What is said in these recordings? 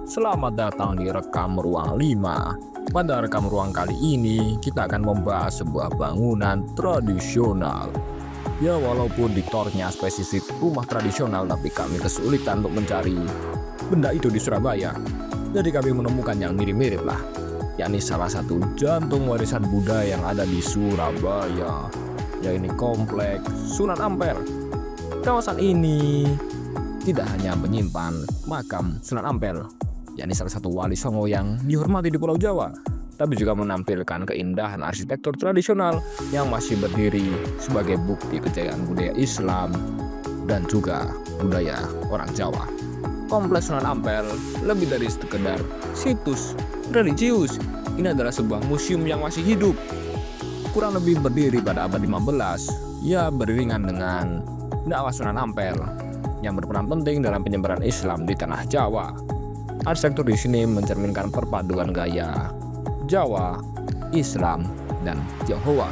Selamat datang di Rekam Ruang 5. Pada Rekam Ruang kali ini, kita akan membahas sebuah bangunan tradisional. Ya, walaupun diktornya spesifik rumah tradisional, tapi kami kesulitan untuk mencari benda itu di Surabaya. Jadi kami menemukan yang mirip-mirip lah, yakni salah satu jantung warisan budaya yang ada di Surabaya, yakni Kompleks Sunan Ampel. Kawasan ini tidak hanya menyimpan makam Sunan Ampel, yakni salah satu wali songo yang dihormati di Pulau Jawa, tapi juga menampilkan keindahan arsitektur tradisional yang masih berdiri sebagai bukti kejayaan budaya Islam dan juga budaya orang Jawa. Kompleks Sunan Ampel lebih dari sekedar situs religius. Ini adalah sebuah museum yang masih hidup. Kurang lebih berdiri pada abad 15, ia beriringan dengan dakwah Sunan Ampel yang berperan penting dalam penyebaran Islam di tanah Jawa. Arsitektur di sini mencerminkan perpaduan gaya Jawa, Islam, dan Tionghoa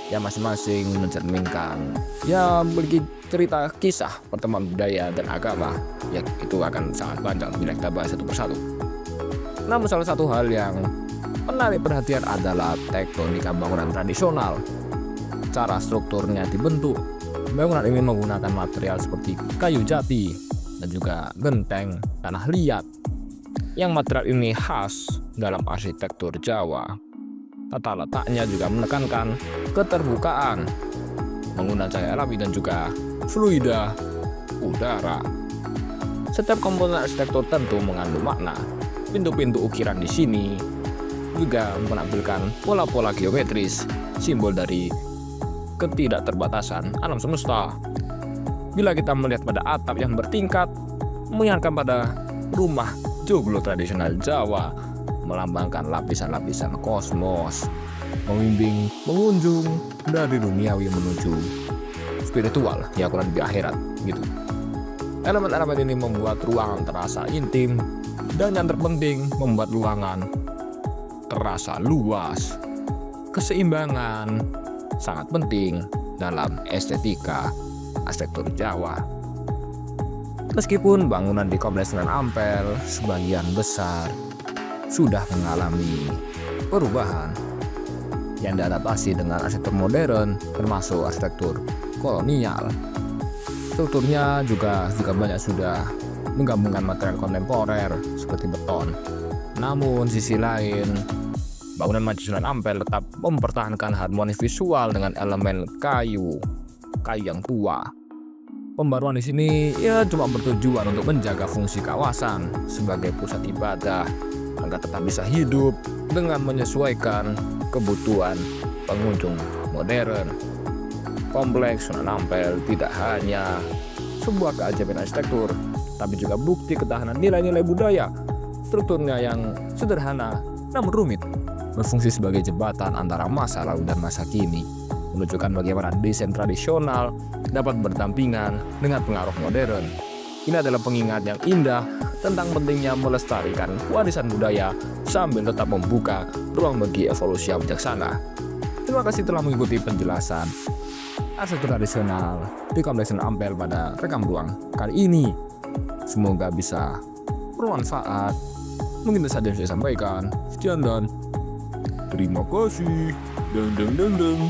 yang masing-masing mencerminkan memiliki cerita kisah pertemuan budaya dan agama yang itu akan sangat panjang bila kita bahas satu persatu. Namun salah satu hal yang menarik perhatian adalah tektonika bangunan tradisional. Cara strukturnya dibentuk. Bangunan ini menggunakan material seperti kayu jati dan juga genteng tanah liat. Yang material ini khas dalam arsitektur Jawa. Tata letaknya juga menekankan keterbukaan, menggunakan cahaya alami dan juga fluida udara. Setiap komponen arsitektur tentu mengandung makna. Pintu-pintu ukiran di sini juga menampilkan pola-pola geometris, simbol dari ketidakterbatasan alam semesta. Bila kita melihat pada atap yang bertingkat, mengingatkan pada rumah joglo tradisional Jawa, melambangkan lapisan-lapisan kosmos, membimbing pengunjung dari duniawi menuju spiritual, ya kurang lebih akhirat gitu. Elemen-elemen ini membuat ruangan terasa intim dan yang terpenting membuat ruangan terasa luas. Keseimbangan sangat penting dalam estetika arsitektur Jawa. Meskipun bangunan di Kompleks Sunan Ampel sebagian besar sudah mengalami perubahan yang diadaptasi dengan arsitektur modern, termasuk arsitektur kolonial. Strukturnya juga banyak sudah menggabungkan material kontemporer seperti beton. Namun sisi lain, bangunan Masjid Sunan Ampel tetap mempertahankan harmoni visual dengan elemen kayu yang tua. Pembaruan di sini cuma bertujuan untuk menjaga fungsi kawasan sebagai pusat ibadah agar tetap bisa hidup dengan menyesuaikan kebutuhan pengunjung modern. Kompleks Sunan Ampel tidak hanya sebuah keajaiban arsitektur, tapi juga bukti ketahanan nilai-nilai budaya. Strukturnya yang sederhana namun rumit, berfungsi sebagai jembatan antara masa lalu dan masa kini, menunjukkan bagaimana desain tradisional dapat berdampingan dengan pengaruh modern. Ini adalah pengingat yang indah tentang pentingnya melestarikan warisan budaya sambil tetap membuka ruang bagi evolusi yang bijaksana. Terima kasih telah mengikuti penjelasan arsitektur tradisional di Kompleks Sunan Ampel pada Rekam Ruang kali ini. Semoga bisa bermanfaat. Mungkin itu saja yang saya sampaikan. Sekian dan terima kasih. Deng deng deng deng.